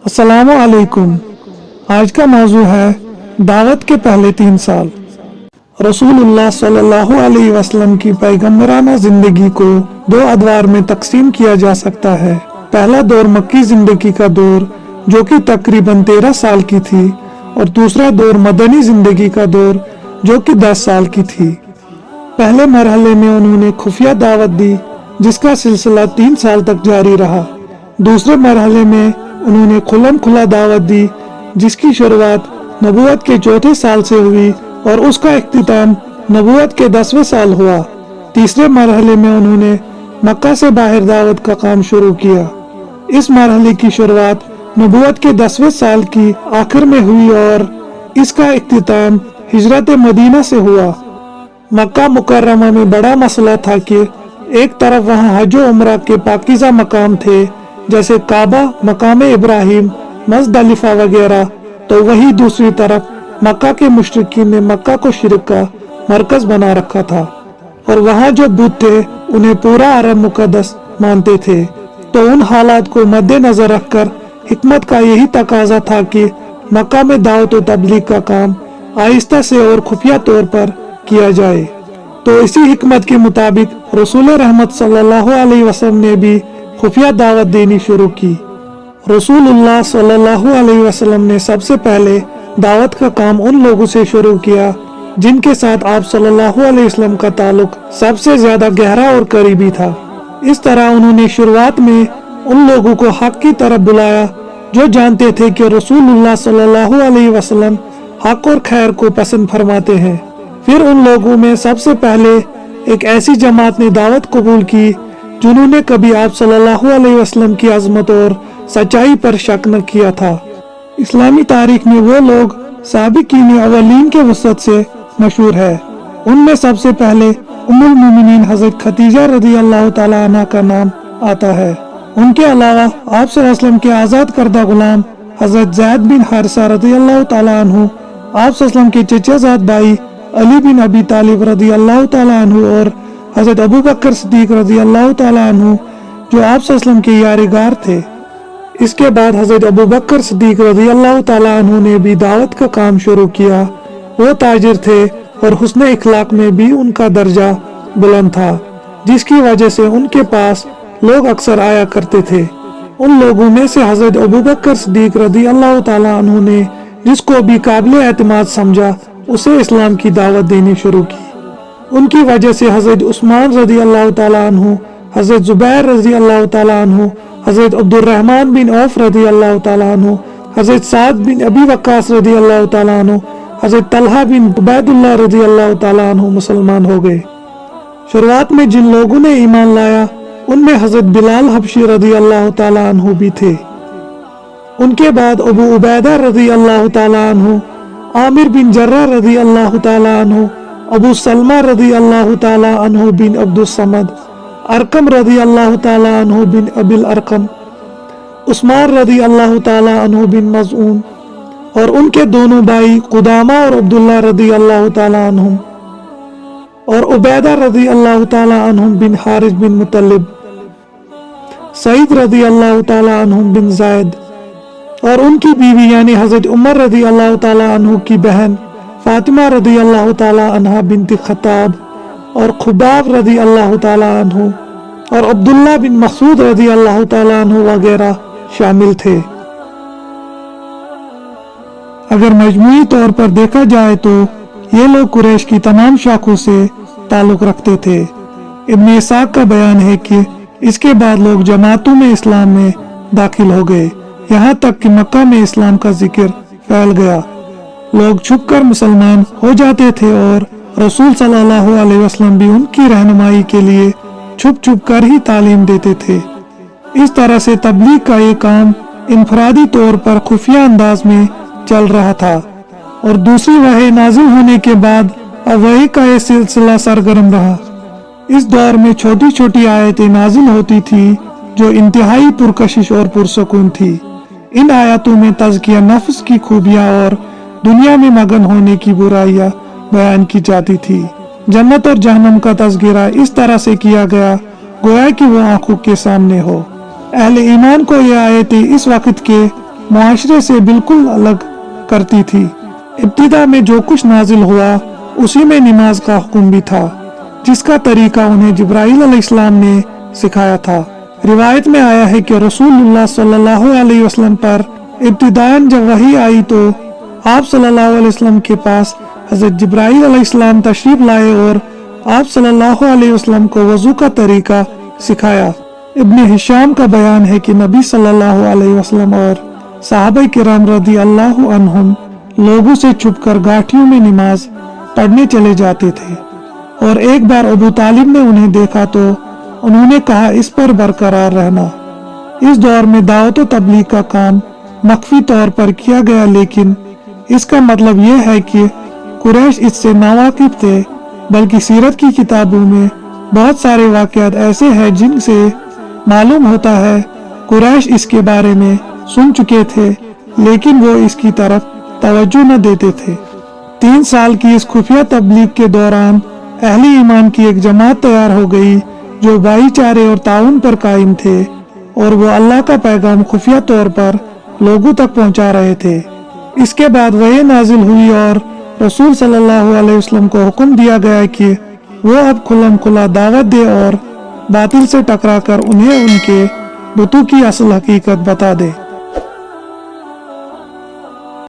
अस्सलामु अलैकुम। आज का मौजू है दावत के पहले 3 साल। रसूलुल्लाह सल्लल्लाहु अलैहि वसल्लम की पैगंबराना जिंदगी को 2 अदवार में तकसीम किया जा सकता है। पहला दौर मक्की जिंदगी का दौर जो कि तकरीबन 13 साल की थी, और दूसरा दौर मदनी जिंदगी का दौर जो कि 10 साल की थी। पहले मरहले में उन्होंने खुफिया दावत दी जिसका सिलसिला 3 साल तक जारी रहा। दूसरे मरहले में उन्होंने खुलम खुला दावत दी जिसकी शुरुआत नबूवत के 4थे साल से हुई और उसका इख्तिताम नबूवत के 10वें साल हुआ। तीसरे मरहले में उन्होंने मक्का से बाहर दावत का काम शुरू किया। इस मरहले की शुरुआत नबूवत के 10वें साल की आखिर में हुई और इसका इख्तिताम हिजरत मदीना से हुआ। मक्का मुकर्रमा में बड़ा मसला था कि एक तरफ वहाँ हज और उम्रा के पाकीज़ा मकाम थे जैसे काबा, मकाम इब्राहिम, मुज़दलिफा वगैरह, तो वही दूसरी तरफ मक्का के मुशरिकीन ने मक्का को शिरक का मरकज बना रखा था और वहाँ जो बुत थे उन्हें पूरा अरब मुकद्दस मानते थे। तो उन हालात को मद्देनजर रखकर हिकमत का यही तकाजा था कि मक्का में दावत और तबलीग का काम आहिस्ता से और खुफिया तौर पर किया जाए। तो इसी हिकमत के मुताबिक रसूल रहमत सल्लल्लाहु अलैहि वसल्लम ने भी खुफिया दावत देनी शुरू की। रसूलुल्लाह सल्लल्लाहु अलैहि वसल्लम ने सबसे पहले दावत का काम उन लोगों से शुरू किया जिनके साथ आप सल्लल्लाहु अलैहि वसल्लम का ताल्लुक सबसे ज्यादा गहरा और करीबी था। इस तरह उन्होंने शुरुआत में उन लोगों को हक की तरफ बुलाया जो जानते थे कि रसूलुल्लाह सल्लल्लाहु अलैहि वसल्लम हक और खैर को पसंद फरमाते हैं। फिर उन लोगों में सबसे पहले एक ऐसी जमात ने दावत कबूल की जिन्होंने कभी आप सल्लल्लाहु अलैहि वसल्लम की अजमत और सच्चाई पर शक न किया था। इस्लामी तारीख में वो लोग साबिकीन अवलीन के वसत से मशहूर है। उनमें सबसे पहले उम्मुल मोमिनीन हजरत खदीजा रज़ी अल्लाह ताला अन्हा का नाम आता है। उनके अलावा आप सल्लल्लाहु अलैहि वसल्लम के आज़ाद करदा गुलाम हजरत ज़ैद बिन हारिसा रज़ी अल्लाह ताला अन्हु, आप सल्लल्लाहु अलैहि वसल्लम के चचाजाद भाई अली बिन अबी तालिब रज़ी अल्लाह ताला अन्हु और हजरत अबू बकर सिद्दीक रज़ी अल्लाह ताला अन्हु जो आप सल्लल्लाहु अलैहि वसल्लम के यारेगार थे। इसके बाद हजरत अबू बकर सिद्दीक रज़ी अल्लाह ताला अन्हु ने भी दावत का काम शुरू किया। वो ताजिर थे और हुस्न इखलाक में भी उनका दर्जा बुलंद था जिसकी वजह से उनके पास लोग अक्सर आया करते थे। उन लोगों में से हजरत अबू बकर सिद्दीक रज़ी अल्लाह ताला अन्हु ने जिसको भी काबिल एतमाद समझा उसे इस्लाम की दावत देनी शुरू की। उनकी वजह से हजरत उस्मान रज़ी अल्लाह ताला अन्हु, हजरत जुबैर रज़ी अल्लाह ताला अन्हु, हजरत अब्दुर्रहमान बिन औफ रज़ी अल्लाह ताला अन्हु, हजरत साद बिन अबी वक्कास रज़ी अल्लाह ताला अन्हु, हजरत तलहा बिन उबैदुल्लाह रज़ी अल्लाह ताला अन्हु मुसलमान हो गए। शुरुआत में जिन लोगों ने ईमान लाया उनमें हजरत बिलाल हबशी रज़ी अल्लाह ताला अन्हु भी थे। उनके बाद अबू उबैदा रज़ी अल्लाह ताला अन्हु, आमिर बिन जर्रा रज़ी अल्लाह ताला अन्हु, अबू सलमा रज़ी अल्लाह ताला अन्हु बिन अब्दुस समद, अरकम रज़ी अल्लाह ताला अन्हु बिन अबिल अरकम, उस्मान रज़ी अल्लाह ताला अन्हु बिन मज़ऊन और उनके दोनों भाई कुदामा और अब्दुल्ला रज़ी अल्लाह ताला अन्हुम और उबैदा रज़ी अल्लाह ताला अन्हुम बिन हारिस बिन मुतल्लिब, सईद रज़ी अल्लाह ताला अन्हुम बिन ज़ैद और उनकी बीवी यानी हजरत उमर रज़ी अल्लाह ताला अन्हु की बहन फातिमा रज़ी अल्लाह ताला अन्हा बिनत खत्ताब और खुबाब रज़ी अल्लाह ताला अन्हु और अब्दुल्ला बिन मसूद रज़ी अल्लाह ताला अन्हु वगैरह शामिल थे। अगर मजमूई तौर पर देखा जाए तो ये लोग कुरैश की तमाम शाखों से ताल्लुक रखते थे। इब्न इसाक का बयान है कि इसके बाद लोग जमातों में इस्लाम में दाखिल हो गए, यहाँ तक कि मक्का में इस्लाम का जिक्र फैल गया। लोग छुपकर मुसलमान हो जाते थे और रसूल सल्लल्लाहु अलैहि वसल्लम भी उनकी रहनुमाई के लिए छुप छुप कर ही तालीम देते थे। इस तरह से तबलीग का ये काम इनफरादी तौर पर खुफिया अंदाज में चल रहा था और दूसरी वही नाजिल होने के बाद अब वही का ये सिलसिला सरगर्म रहा। इस दौर में छोटी छोटी आयतें नाजिल होती थी जो इंतहाई पुरकशिश और पुरसकून थी। इन आयतों में तज़किया नफ्स की खूबियाँ और दुनिया में मगन होने की बुराइयां बयान की जाती थी। जन्नत और जहन्नम का तज़किरा इस तरह से किया गया गोया कि वो आंखों के सामने हो। अहले ईमान को ये आयतें इस वक्त के मुआशरे से बिल्कुल अलग करती थी। इब्तिदा में जो कुछ नाजिल हुआ उसी में नमाज का हुक्म भी था, जिसका तरीका उन्हें जिब्राइल अलैहिस्सलाम ने सिखाया था। रिवायत में आया है कि रसूलुल्लाह सल्लल्लाहु अलैहि वसल्लम पर इब्तिदान जब वही आई तो आप सल्लल्लाहु अलैहि वसल्लम के पास हज़रत जिब्राइल अलैहिस्सलाम तशरीफ लाए और आप सल्लल्लाहु अलैहि वसल्लम को वज़ू का तरीका सिखाया। इब्न हिशाम का बयान है कि नबी सल्लल्लाहु अलैहि वसल्लम और सहाबा किराम रज़ी अल्लाहु अन्हुम लोगों से छुपकर गाठियों में नमाज पढ़ने चले जाते थे, और एक बार अबू तालिब ने उन्हें देखा तो उन्होंने कहा इस पर बरकरार रहना। इस दौर में दावत व तबलीग का काम मख्फी तौर पर किया गया, लेकिन इसका मतलब यह है कि कुरैश इससे नावाकिफ थे, बल्कि सीरत की किताबों में बहुत सारे वाक़यात ऐसे हैं जिनसे मालूम होता है कुरैश इसके बारे में सुन चुके थे, लेकिन वो इसकी तरफ तवज्जो न देते थे। 3 साल की इस खुफिया तबलीग के दौरान अहले ईमान की एक जमात तैयार हो गई जो भाईचारे और ताउन पर कायम थे, और वो अल्लाह का पैगाम खुफिया तौर पर लोगों तक पहुंचा रहे थे। इसके बाद वही नाजिल हुई और रसूल सल्लल्लाहु अलैहि वसल्लम को हुक्म दिया गया कि वो अब खुल्लम खुला दावत दे और बातिल से टकराकर उन्हें उनके बुतों की असल हकीकत बता दे।